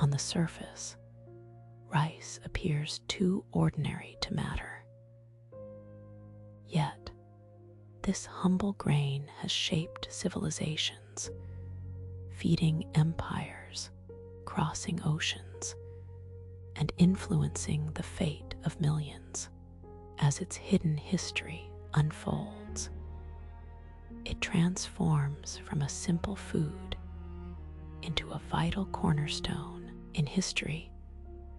On the surface, rice appears too ordinary to matter. Yet, this humble grain has shaped civilizations, feeding empires, crossing oceans, and influencing the fate of millions. As its hidden history unfolds, it transforms from a simple food into a vital cornerstone in history.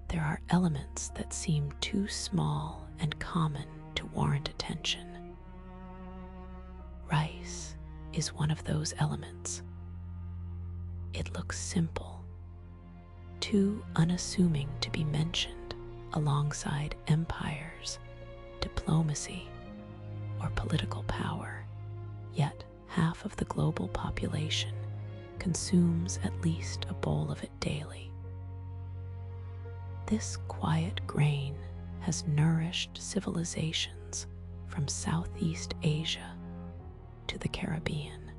There are elements that seem too small and common to warrant attention. Rice is one of those elements. It looks simple, too unassuming to be mentioned alongside empires, diplomacy, or political power. Yet half of the global population consumes at least a bowl of it daily. This quiet grain has nourished civilizations from Southeast Asia to the Caribbean,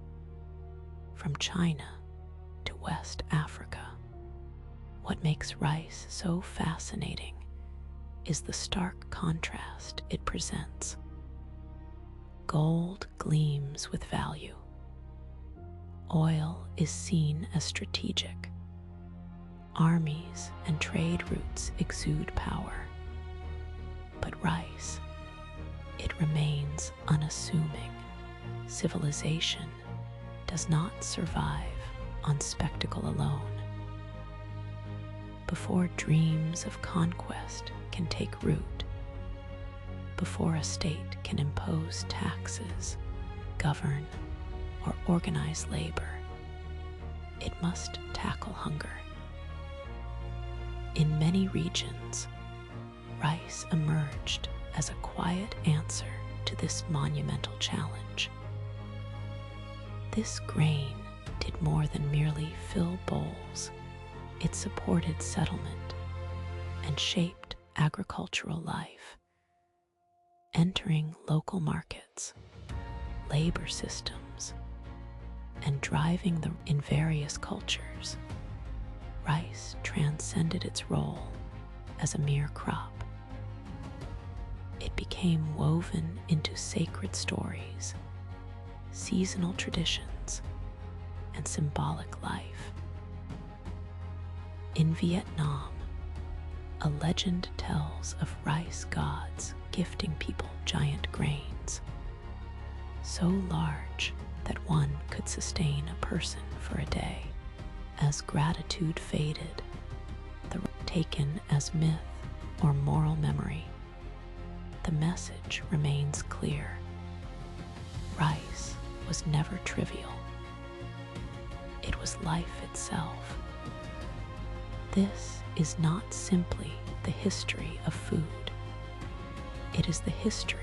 from China to West Africa. What makes rice so fascinating is the stark contrast it presents. Gold gleams with value. Oil is seen as strategic. Armies and trade routes exude power. But rice, it remains unassuming. Civilization does not survive on spectacle alone. Before dreams of conquest can take root, before a state can impose taxes, govern, or organize labor, it must tackle hunger. In many regions, rice emerged as a quiet answer to this monumental challenge. This grain did more than merely fill bowls. It supported settlement and shaped agricultural life, entering local markets, labor systems, and driving them in various cultures. Rice transcended its role as a mere crop. It became woven into sacred stories, seasonal traditions, and symbolic life. In Vietnam, a legend tells of rice gods gifting people giant grains, so large that one could sustain a person for a day. As gratitude faded, taken as myth or moral memory, the message remains clear. Rice was never trivial. It was life itself. This is not simply the history of food. It is the history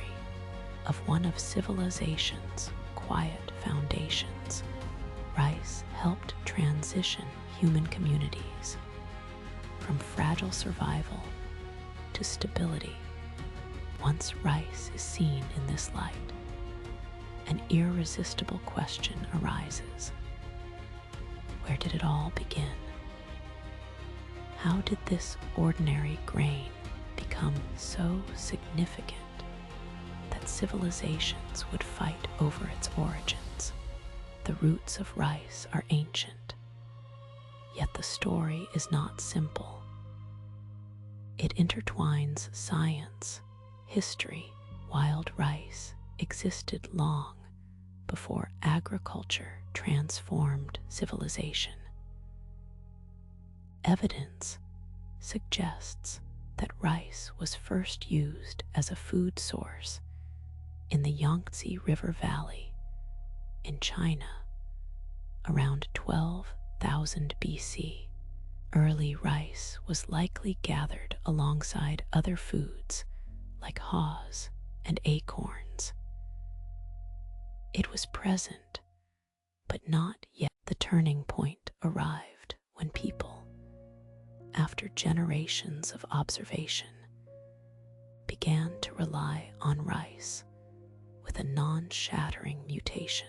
of one of civilization's quiet foundations. Rice helped transition human communities from fragile survival to stability. Once rice is seen in this light, an irresistible question arises. Where did it all begin? How did this ordinary grain become so significant that civilizations would fight over its origins? The roots of rice are ancient, yet the story is not simple. It intertwines science, history. Wild rice existed long before agriculture transformed civilization. Evidence suggests that rice was first used as a food source in the Yangtze River Valley in China around 12,000 BC. Early rice was likely gathered alongside other foods like haws and acorns. It was present, but not yet. The turning point arrived when people, after generations of observation, began to rely on rice with a non-shattering mutation.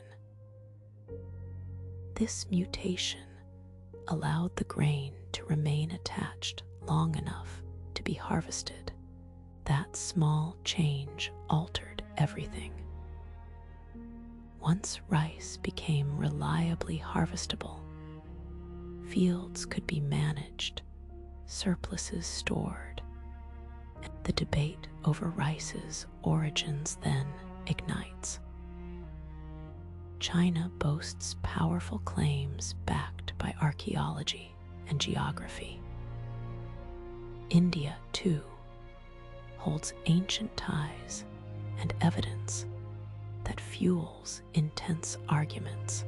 This mutation allowed the grain to remain attached stretched long enough to be harvested. That small change altered everything. Once rice became reliably harvestable, fields could be managed, surpluses stored, and the debate over rice's origins then ignites. China boasts powerful claims backed by archaeology and geography. India, too, holds ancient ties and evidence that fuels intense arguments.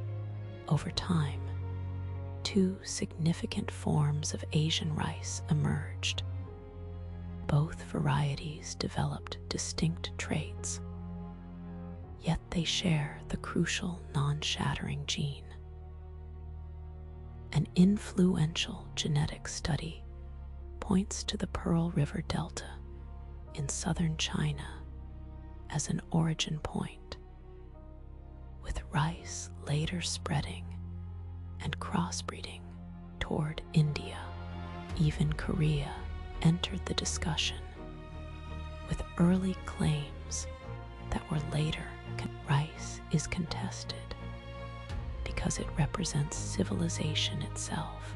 Over time, two significant forms of Asian rice emerged. Both varieties developed distinct traits, yet they share the crucial non-shattering gene. An influential genetic study points to the Pearl River Delta in southern China as an origin point, with rice later spreading and crossbreeding toward India. Even Korea entered the discussion, with early claims that were later rice is contested because it represents civilization itself.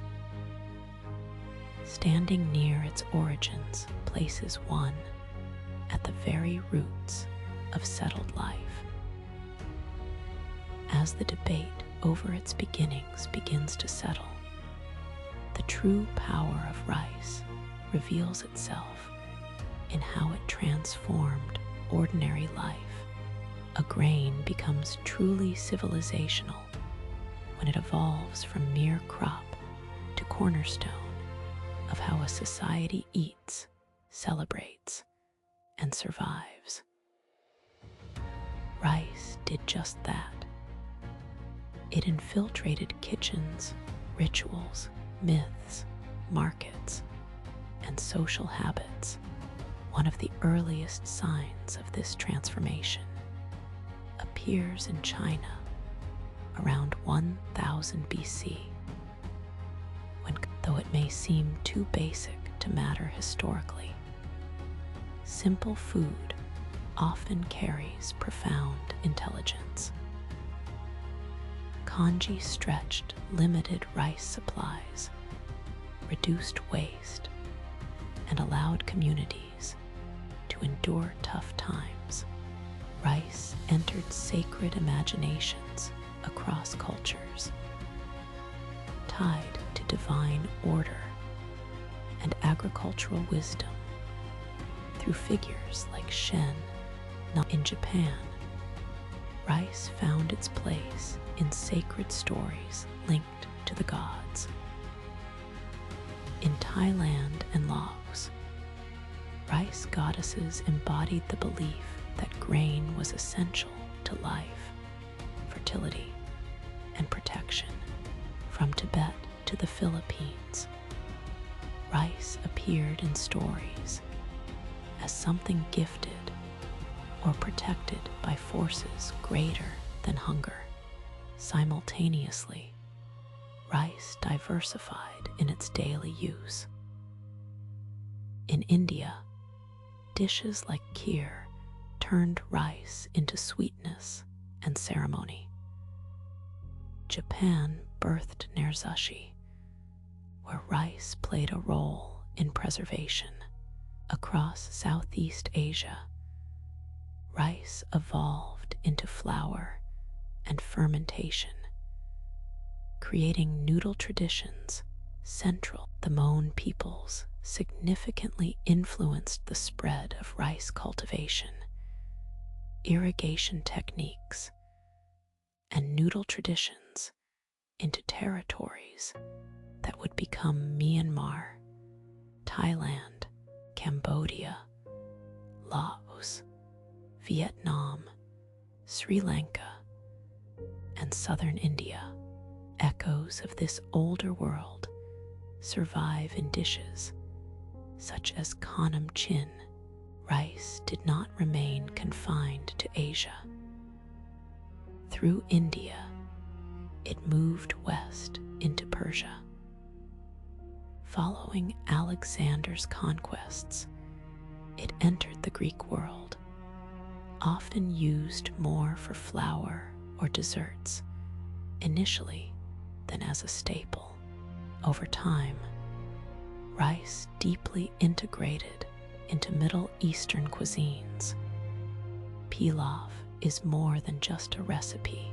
Standing near its origins places one at the very roots of settled life. As the debate over its beginnings begins to settle, the true power of rice reveals itself in how it transformed ordinary life. A grain becomes truly civilizational when it evolves from mere crop to cornerstone of how a society eats, celebrates, and survives. Rice did just that. It infiltrated kitchens, rituals, myths, markets, and social habits. One of the earliest signs of this transformation appears in China around 1000 BC, when, though it may seem too basic to matter historically, simple food often carries profound intelligence. Kanji stretched limited rice supplies, reduced waste, and allowed communities to endure tough times. Rice entered sacred imaginations across cultures, tied to divine order and agricultural wisdom through figures like Shen. In Japan, rice found its place in sacred stories linked to the gods. In Thailand and Laos, rice goddesses embodied the belief that grain was essential to life, fertility, and protection. From Tibet to the Philippines, rice appeared in stories as something gifted or protected by forces greater than hunger. Simultaneously, rice diversified in its daily use. In India, dishes like kheer turned rice into sweetness and ceremony. Japan birthed nirzashi, where rice played a role in preservation. Across Southeast Asia, rice evolved into flour and fermentation, creating noodle traditions central. The Mon peoples significantly influenced the spread of rice cultivation, irrigation techniques, and noodle traditions into territories that would become Myanmar, Thailand, Cambodia, Laos, Vietnam, Sri Lanka, and southern India. Echoes of this older world survive in dishes such as Khanam Chin. Rice did not remain confined to Asia. Through India, it moved west into Persia, Following Alexander's conquests, it entered the Greek world, often used more for flour or desserts initially than as a staple. Over time, rice deeply integrated into Middle Eastern cuisines. Pilaf is more than just a recipe.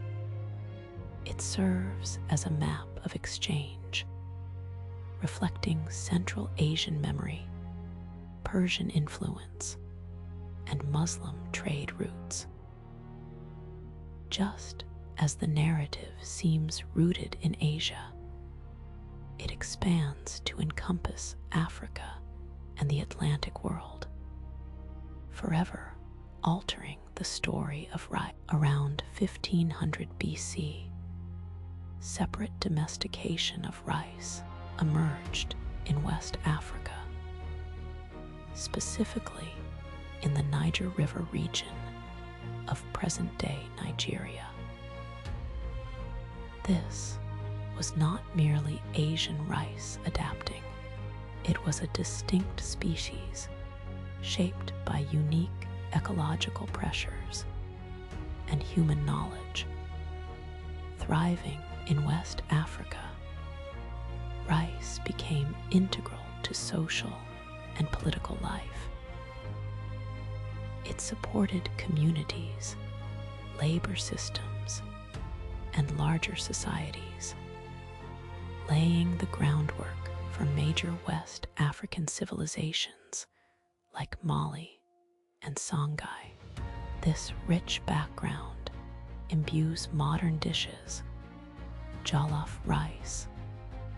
It serves as a map of exchange, reflecting Central Asian memory, Persian influence, and Muslim trade routes. Just as the narrative seems rooted in Asia, it expands to encompass Africa and the Atlantic world, forever altering the story of rice. Around 1500 BC, separate domestication of rice emerged in West Africa, specifically in the Niger River region of present-day Nigeria. This was not merely Asian rice adapting. It was a distinct species shaped by unique ecological pressures and human knowledge. Thriving in West Africa, rice became integral to social and political life. It supported communities, labor systems, and larger societies, laying the groundwork for major West African civilizations like Mali and Songhai. This rich background imbues modern dishes. Jollof rice,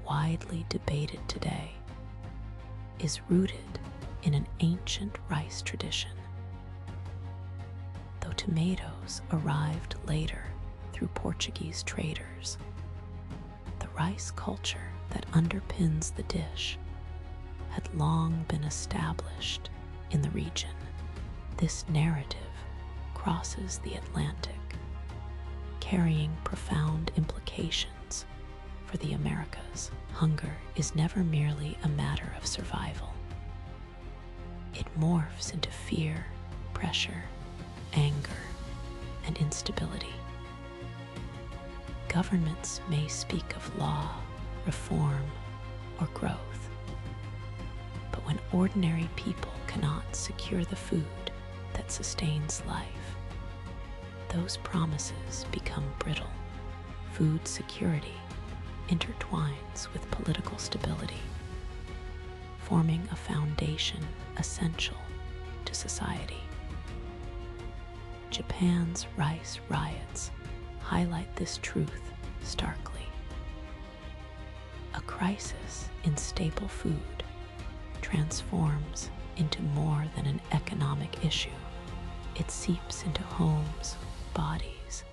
widely debated today, is rooted in an ancient rice tradition. Though tomatoes arrived later through Portuguese traders, the rice culture that underpins the dish had long been established in the region. This narrative crosses the Atlantic, carrying profound implications for the Americas. Hunger is never merely a matter of survival. It morphs into fear, pressure, anger, and instability. Governments may speak of law, reform, or growth, but when ordinary people cannot secure the food that sustains life, those promises become brittle. Food security intertwines with political stability, forming a foundation essential to society. Japan's rice riots highlight this truth starkly. A crisis in staple food transforms into more than an economic issue. It seeps into homes, bodies,